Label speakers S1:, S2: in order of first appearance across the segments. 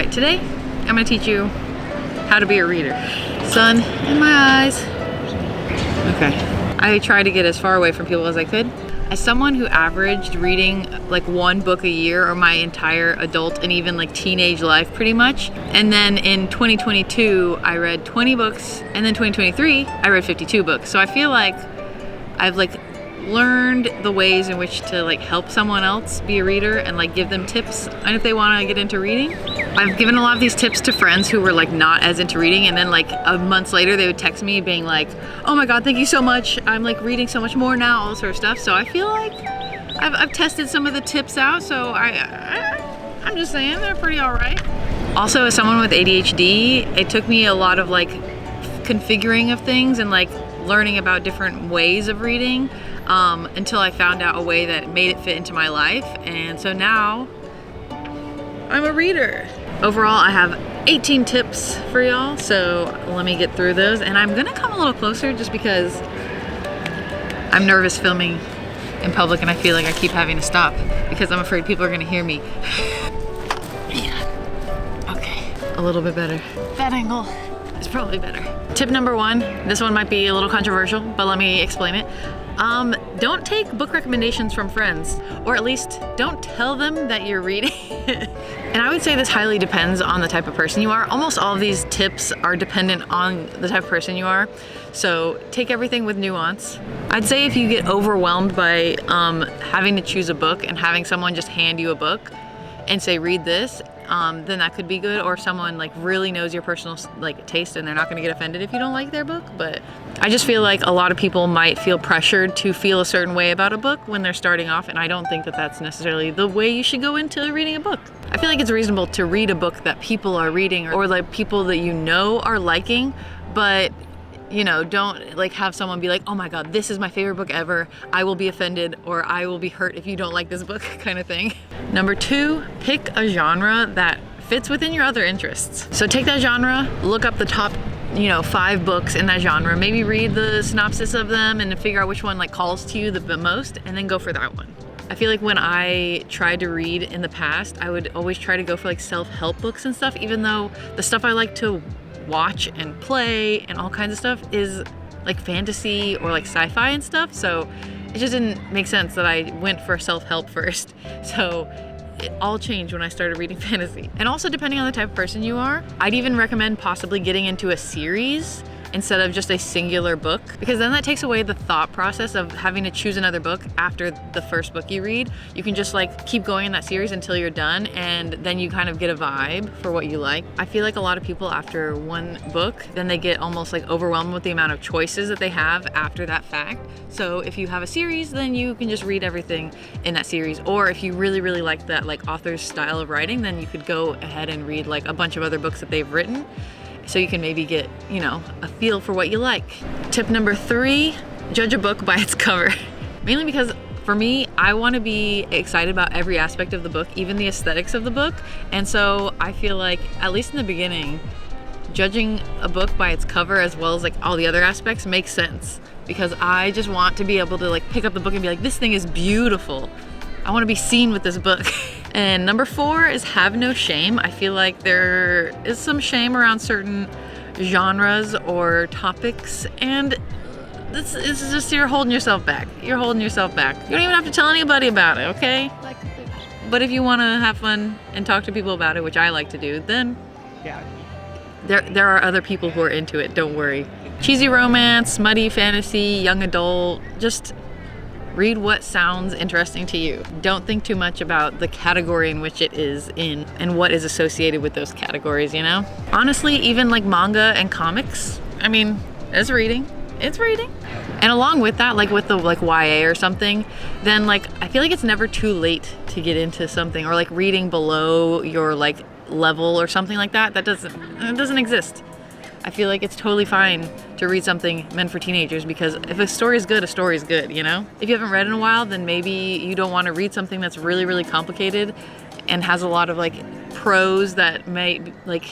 S1: right, today I'm gonna teach you how to be a reader. Sun in my eyes. Okay. I tried to get as far away from people as I could. As someone who averaged reading like one book a year or my entire adult and even like teenage life pretty much, and then in 2022 I read 20 books, and then 2023 I read 52 books. So I feel like I've like learned the ways in which to like help someone else be a reader and like give them tips and if they want to get into reading. I've given a lot of these tips to friends who were like not as into reading, and then like a month later they would text me being like, oh my god, thank you so much, I'm like reading so much more now, all sort of stuff. So I feel like I've tested some of the tips out, so I'm just saying they're pretty all right. Also, as someone with ADHD, it took me a lot of like configuring of things and like learning about different ways of reading until I found out a way that made it fit into my life, and so now I'm a reader. Overall, I have 18 tips for y'all, so let me get through those, and I'm gonna come a little closer just because I'm nervous filming in public and I feel like I keep having to stop because I'm afraid people are gonna hear me. Yeah, okay, a little bit better. That angle is probably better. Tip number one, this one might be a little controversial, but let me explain it. Don't take book recommendations from friends, or at least don't tell them that you're reading. And I would say this highly depends on the type of person you are. Almost all of these tips are dependent on the type of person you are, so take everything with nuance. I'd say if you get overwhelmed by having to choose a book and having someone just hand you a book and say read this, then that could be good, or someone like really knows your personal like taste and they're not gonna get offended if you don't like their book. But I just feel like a lot of people might feel pressured to feel a certain way about a book when they're starting off, and I don't think that that's necessarily the way you should go into reading a book. I feel like it's reasonable to read a book that people are reading or like people that you know are liking, but you know, don't like have someone be like, oh my god, this is my favorite book ever, I will be offended or I will be hurt if you don't like this book kind of thing. Number two, pick a genre that fits within your other interests. So take that genre, look up the top 5 books in that genre, maybe read the synopsis of them and figure out which one like calls to you the most, and then go for that one. I feel like when I tried to read in the past, I would always try to go for like self-help books and stuff, even though the stuff I like to watch and play and all kinds of stuff is like fantasy or like sci-fi and stuff, so it just didn't make sense that I went for self-help first. So it all changed when I started reading fantasy. And also, depending on the type of person you are, I'd even recommend possibly getting into a series instead of just a singular book, because then that takes away the thought process of having to choose another book after the first book you read. You can just like keep going in that series until you're done, and then you kind of get a vibe for what you like. I feel like a lot of people after one book, then they get almost like overwhelmed with the amount of choices that they have after that fact. So if you have a series, then you can just read everything in that series. Or if you really, really like that like author's style of writing, then you could go ahead and read like a bunch of other books that they've written, so you can maybe get, a feel for what you like. Tip number 3, judge a book by its cover. Mainly because for me, I want to be excited about every aspect of the book, even the aesthetics of the book. And so I feel like, at least in the beginning, judging a book by its cover as well as like all the other aspects makes sense, because I just want to be able to like pick up the book and be like, this thing is beautiful. I want to be seen with this book. And number 4 is have no shame. I feel like there is some shame around certain genres or topics, and this is just, you're holding yourself back. You're holding yourself back. You don't even have to tell anybody about it, okay? But if you want to have fun and talk to people about it, which I like to do, then yeah, there are other people who are into it, don't worry. Cheesy romance, smutty fantasy, young adult, just read what sounds interesting to you. Don't think too much about the category in which it is in and what is associated with those categories, Honestly, even like manga and comics, I mean, it's reading. It's reading. And along with that, like with the like YA or something, then like I feel like it's never too late to get into something, or like reading below your like level or something like that. It doesn't exist. I feel like it's totally fine to read something meant for teenagers, because if a story is good, a story is good, If you haven't read in a while, then maybe you don't want to read something that's really, really complicated and has a lot of like prose that may like,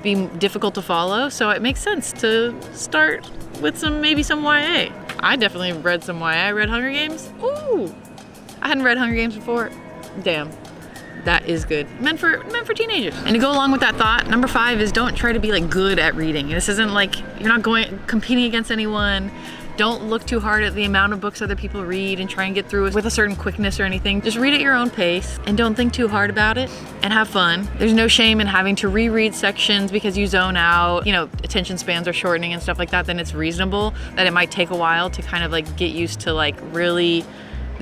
S1: be difficult to follow. So it makes sense to start with maybe some YA. I definitely read some YA. I read Hunger Games. Ooh, I hadn't read Hunger Games before. Damn. that is good. Meant for teenagers. And to go along with that thought, number 5 is don't try to be like good at reading. This isn't like, you're not competing against anyone. Don't look too hard at the amount of books other people read and try and get through it with a certain quickness or anything. Just read at your own pace and don't think too hard about it and have fun. There's no shame in having to reread sections because you zone out, you know, attention spans are shortening and stuff like that. Then it's reasonable that it might take a while to kind of like get used to like really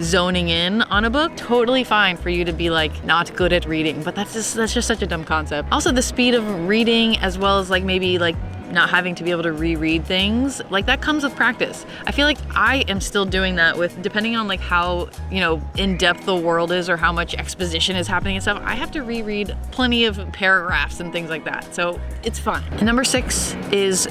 S1: zoning in on a book. Totally fine for you to be like not good at reading, but that's just such a dumb concept. Also, the speed of reading, as well as like maybe like not having to be able to reread things, like that comes with practice. I feel like I am still doing that with, depending on like how, you know, in-depth the world is or how much exposition is happening and stuff, I have to reread plenty of paragraphs and things like that. So it's fine. And number 6 is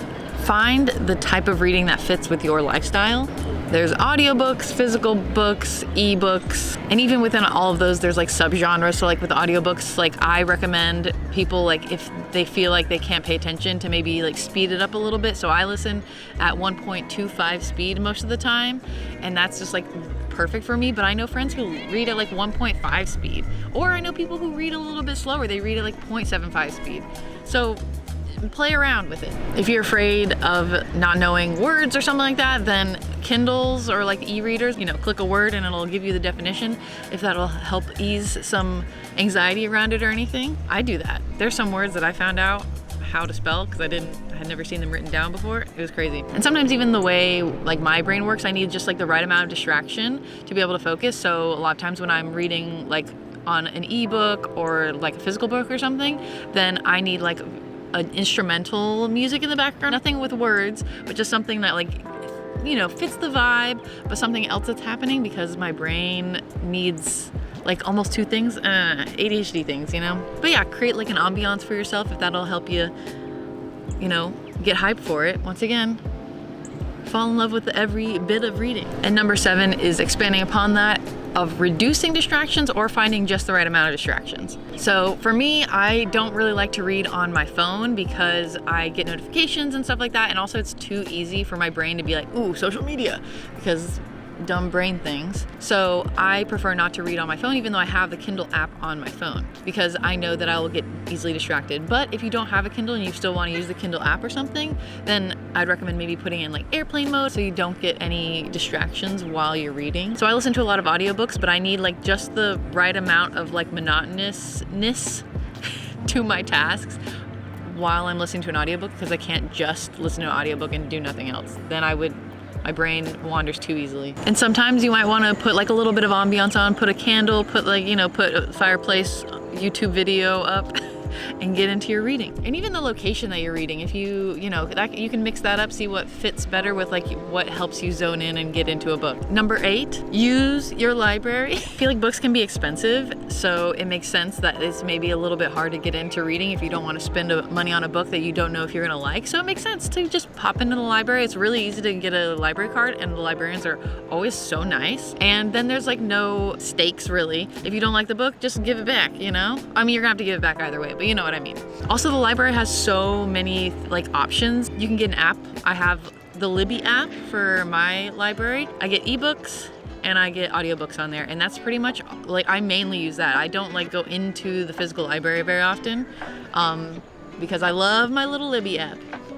S1: find the type of reading that fits with your lifestyle. There's audiobooks, physical books, ebooks, and even within all of those, there's like subgenres. So like with audiobooks, like I recommend people like if they feel like they can't pay attention to maybe like speed it up a little bit. So I listen at 1.25 speed most of the time, and that's just like perfect for me. But I know friends who read at like 1.5 speed, or I know people who read a little bit slower. They read at like 0.75 speed. So play around with it. If you're afraid of not knowing words or something like that, then Kindles or like e-readers, you know, click a word and it'll give you the definition. If that'll help ease some anxiety around it or anything, I do that. There's some words that I found out how to spell because I had never seen them written down before. It was crazy. And sometimes even the way like my brain works, I need just like the right amount of distraction to be able to focus. So a lot of times when I'm reading like on an ebook or like a physical book or something, then I need like an instrumental music in the background, nothing with words, but just something that like, you know, fits the vibe, but something else that's happening because my brain needs like almost 2 things, ADHD things, you know? But yeah, create like an ambiance for yourself if that'll help you, you know, get hyped for it. Once again, fall in love with every bit of reading. And number 7 is expanding upon that of reducing distractions or finding just the right amount of distractions. So for me, I don't really like to read on my phone because I get notifications and stuff like that. And also it's too easy for my brain to be like, ooh, social media, because dumb brain things. So I prefer not to read on my phone, even though I have the Kindle app on my phone, because I know that I will get easily distracted. But if you don't have a Kindle and you still want to use the Kindle app or something, then I'd recommend maybe putting in like airplane mode so you don't get any distractions while you're reading. So I listen to a lot of audiobooks, but I need like just the right amount of like monotonousness to my tasks while I'm listening to an audiobook, because I can't just listen to an audiobook and do nothing else. Then my brain wanders too easily. And sometimes you might want to put like a little bit of ambiance on, put a candle, put like, you know, put a fireplace YouTube video up and get into your reading. And even the location that you're reading, if you know, that you can mix that up, see what fits better with like what helps you zone in and get into a book. Number 8, use your library. I feel like books can be expensive, so it makes sense that it's maybe a little bit hard to get into reading if you don't want to spend money on a book that you don't know if you're gonna like. So it makes sense to just pop into the library. It's really easy to get a library card, and the librarians are always so nice. And then there's like no stakes really. If you don't like the book, just give it back, you know? I mean, you're gonna have to give it back either way, but you know what I mean. Also, the library has so many like options. You can get an app. I have the Libby app for my library. I get ebooks and I get audiobooks on there, and that's pretty much like I mainly use that. I don't like go into the physical library very often because I love my little Libby app.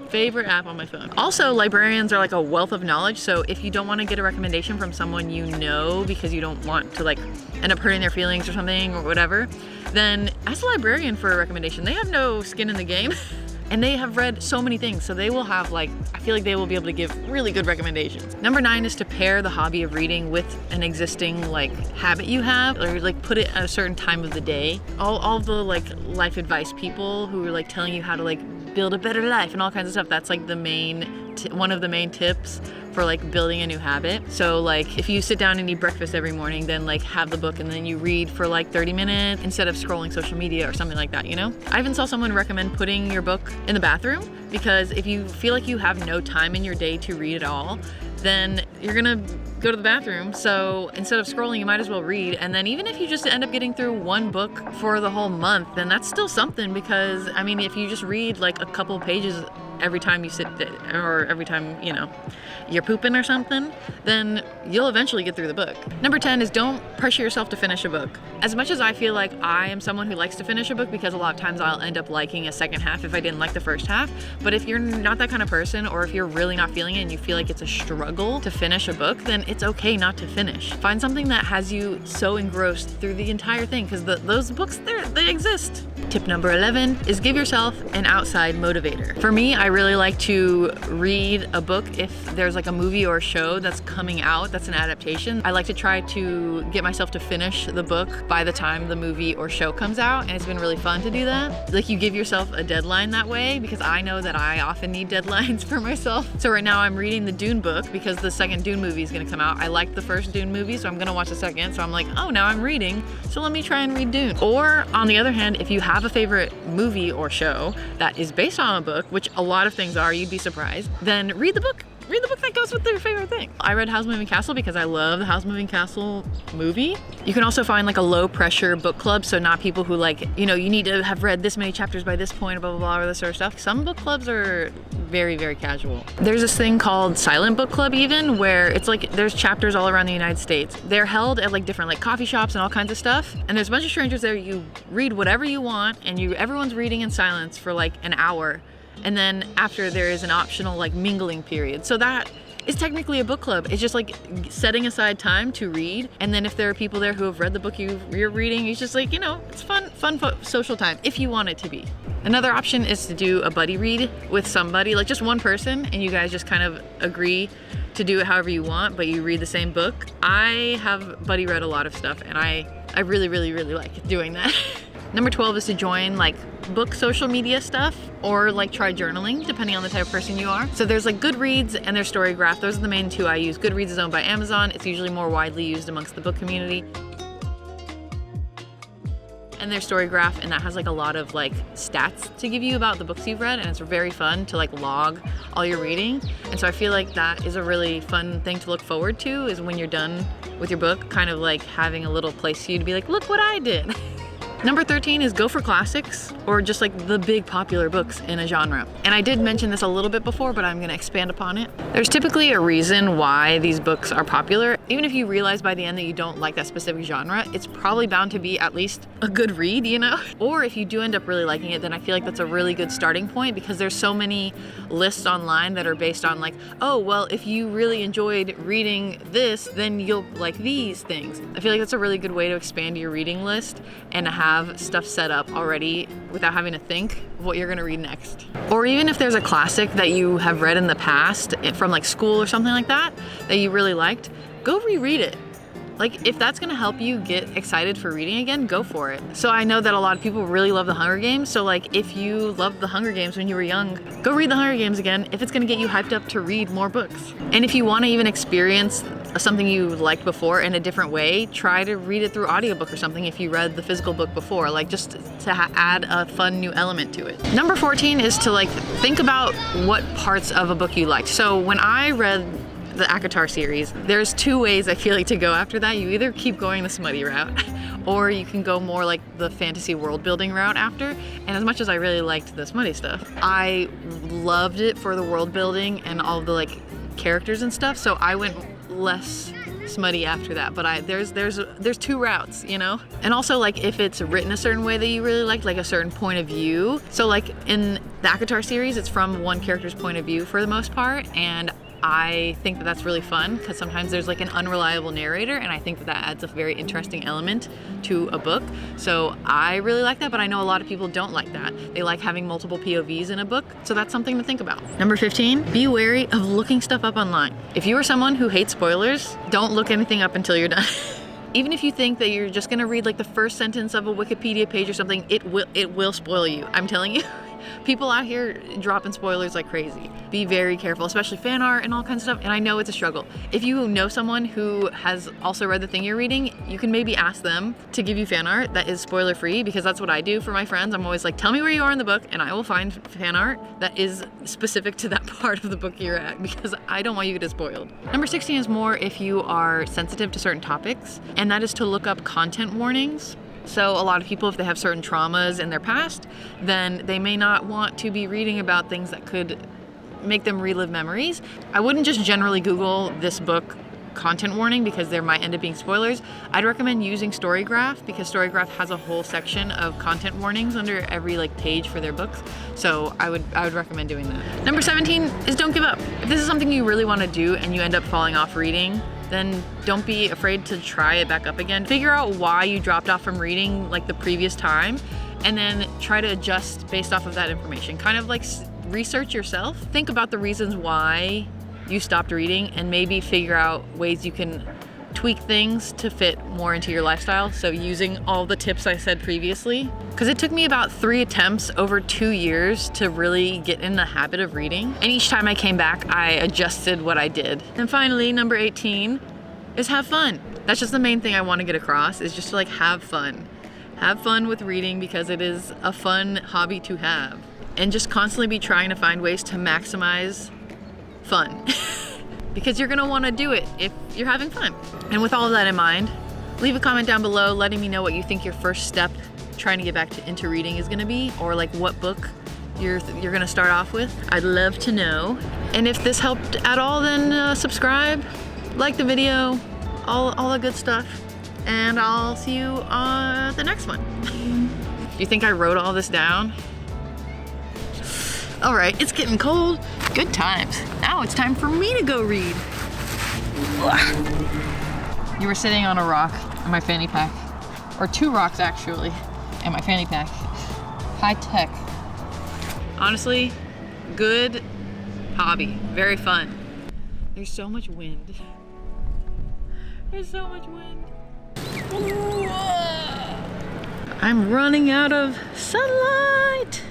S1: Favorite app on my phone. Also, librarians are like a wealth of knowledge, so if you don't want to get a recommendation from someone you know because you don't want to like end up hurting their feelings or something or whatever, then ask a librarian for a recommendation. They have no skin in the game and they have read so many things, so they will have like, I feel like they will be able to give really good recommendations. Number 9 is to pair the hobby of reading with an existing like habit you have, or like put it at a certain time of the day. All of the like life advice people who are like telling you how to like build a better life and all kinds of stuff, that's like the one of the main tips for like building a new habit. So like if you sit down and eat breakfast every morning, then like have the book and then you read for like 30 minutes instead of scrolling social media or something like that, you know? I even saw someone recommend putting your book in the bathroom, because if you feel like you have no time in your day to read at all, then you're gonna go to the bathroom. So instead of scrolling, you might as well read. And then even if you just end up getting through one book for the whole month, then that's still something, because I mean, if you just read like a couple pages every time you sit or every time, you know, you're pooping or something, then you'll eventually get through the book. Number 10 is don't pressure yourself to finish a book. As much as I feel like I am someone who likes to finish a book, because a lot of times I'll end up liking a second half if I didn't like the first half, but if you're not that kind of person, or if you're really not feeling it and you feel like it's a struggle to finish a book, then it's okay not to finish. Find something that has you so engrossed through the entire thing, because those books, they exist. Tip number 11 is give yourself an outside motivator. For me, I really like to read a book if there's like a movie or a show that's coming out that's an adaptation. I like to try to get myself to finish the book by the time the movie or show comes out, and it's been really fun to do that. Like, you give yourself a deadline that way, because I know that I often need deadlines for myself. So right now I'm reading the Dune book because the second Dune movie is gonna come out. I liked the first Dune movie, so I'm gonna watch the second. So I'm like, oh, now I'm reading, so let me try and read Dune. Or on the other hand, if you have a favorite movie or show that is based on a book, which a lot of things are, you'd be surprised, then read the book. Read the book that goes with their favorite thing. I read House Moving Castle because I love the House Moving Castle movie. You can also find like a low pressure book club, so not people who like, you know, you need to have read this many chapters by this point, blah, blah, blah, or this sort of stuff. Some book clubs are very, very casual. There's this thing called Silent Book Club even, where it's like there's chapters all around the United States. They're held at like different like coffee shops and all kinds of stuff. And there's a bunch of strangers there. You read whatever you want, and everyone's reading in silence for like an hour. And then after, there is an optional like mingling period. So that is technically a book club. It's just like setting aside time to read. And then if there are people there who have read the book you're reading, it's just like, you know, it's fun social time if you want it to be. Another option is to do a buddy read with somebody, like just one person, and you guys just kind of agree to do it however you want, but you read the same book. I have buddy read a lot of stuff, and I really, really, really like doing that. Number 12 is to join like book social media stuff, or like try journaling, depending on the type of person you are. So there's like Goodreads and there's Storygraph. Those are the main two I use. Goodreads is owned by Amazon. It's usually more widely used amongst the book community. And there's Storygraph, and that has like a lot of like stats to give you about the books you've read, and it's very fun to like log all your reading. And so I feel like that is a really fun thing to look forward to, is when you're done with your book, kind of like having a little place for you to be like, look what I did. Number 13 is go for classics, or just like the big popular books in a genre. And I did mention this a little bit before, but I'm gonna expand upon it. There's typically a reason why these books are popular. Even if you realize by the end that you don't like that specific genre, it's probably bound to be at least a good read, you know? Or if you do end up really liking it, then I feel like that's a really good starting point, because there's so many lists online that are based on like, oh, well, if you really enjoyed reading this, then you'll like these things. I feel like that's a really good way to expand your reading list and to have stuff set up already without having to think of what you're gonna read next. Or even if there's a classic that you have read in the past from like school or something like that you really liked, go reread it. Like, if that's gonna help you get excited for reading again, go for it. So I know that a lot of people really love The Hunger Games, so like if you loved The Hunger Games when you were young, go read The Hunger Games again if it's gonna get you hyped up to read more books. And if you wanna even experience something you liked before in a different way, try to read it through audiobook or something if you read the physical book before, like just to add a fun new element to it. Number 14 is to like think about what parts of a book you liked. So when I read the ACOTAR series, there's two ways I feel like to go after that. You either keep going the smutty route, or you can go more like the fantasy world building route after. And as much as I really liked the smutty stuff, I loved it for the world building and all the like characters and stuff, so I went less smutty after that. But there's two routes, you know? And also like if it's written a certain way that you really like a certain point of view. So like in the ACOTAR series, it's from one character's point of view for the most part, and I think that that's really fun because sometimes there's like an unreliable narrator, and I think that that adds a very interesting element to a book. So I really like that, but I know a lot of people don't like that. They like having multiple POVs in a book, so that's something to think about. Number 15, be wary of looking stuff up online. If you are someone who hates spoilers, don't look anything up until you're done. Even if you think that you're just gonna read like the first sentence of a Wikipedia page or something, it will spoil you. I'm telling you. People out here dropping spoilers like crazy. Be very careful, especially fan art and all kinds of stuff. And I know it's a struggle. If you know someone who has also read the thing you're reading, you can maybe ask them to give you fan art that is spoiler free, because that's what I do for my friends. I'm always like, tell me where you are in the book and I will find fan art that is specific to that part of the book you're at, because I don't want you to get spoiled. Number 16 is more if you are sensitive to certain topics, and that is to look up content warnings. So a lot of people, if they have certain traumas in their past, then they may not want to be reading about things that could make them relive memories. I wouldn't just generally Google this book content warning because there might end up being spoilers. I'd recommend using Storygraph because Storygraph has a whole section of content warnings under every like page for their books. So I would recommend doing that. Number 17 is don't give up. If this is something you really want to do and you end up falling off reading, then don't be afraid to try it back up again. Figure out why you dropped off from reading like the previous time and then try to adjust based off of that information. Kind of like research yourself. Think about the reasons why you stopped reading and maybe figure out ways you can tweak things to fit more into your lifestyle. So using all the tips I said previously, because it took me about 3 attempts over 2 years to really get in the habit of reading. And each time I came back, I adjusted what I did. And finally, number 18 is have fun. That's just the main thing I want to get across, is just to like have fun. Have fun with reading because it is a fun hobby to have. And just constantly be trying to find ways to maximize fun because you're gonna want to do it if you're having fun. And with all of that in mind, leave a comment down below letting me know what you think your first step trying to get back into reading is gonna be, or like what book you're gonna start off with. I'd love to know. And if this helped at all, then subscribe, like the video, all the good stuff, and I'll see you on the next one. Do you think I wrote all this down? All right, it's getting cold. Good times. Now it's time for me to go read. You were sitting on a rock in my fanny pack, or 2 rocks actually, in my fanny pack. High tech. Honestly, good hobby, very fun. There's so much wind. There's so much wind. I'm running out of sunlight.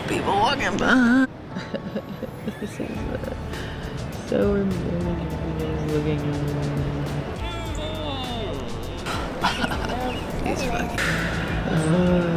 S1: People walking by. This is so amazing looking at. He's fucking.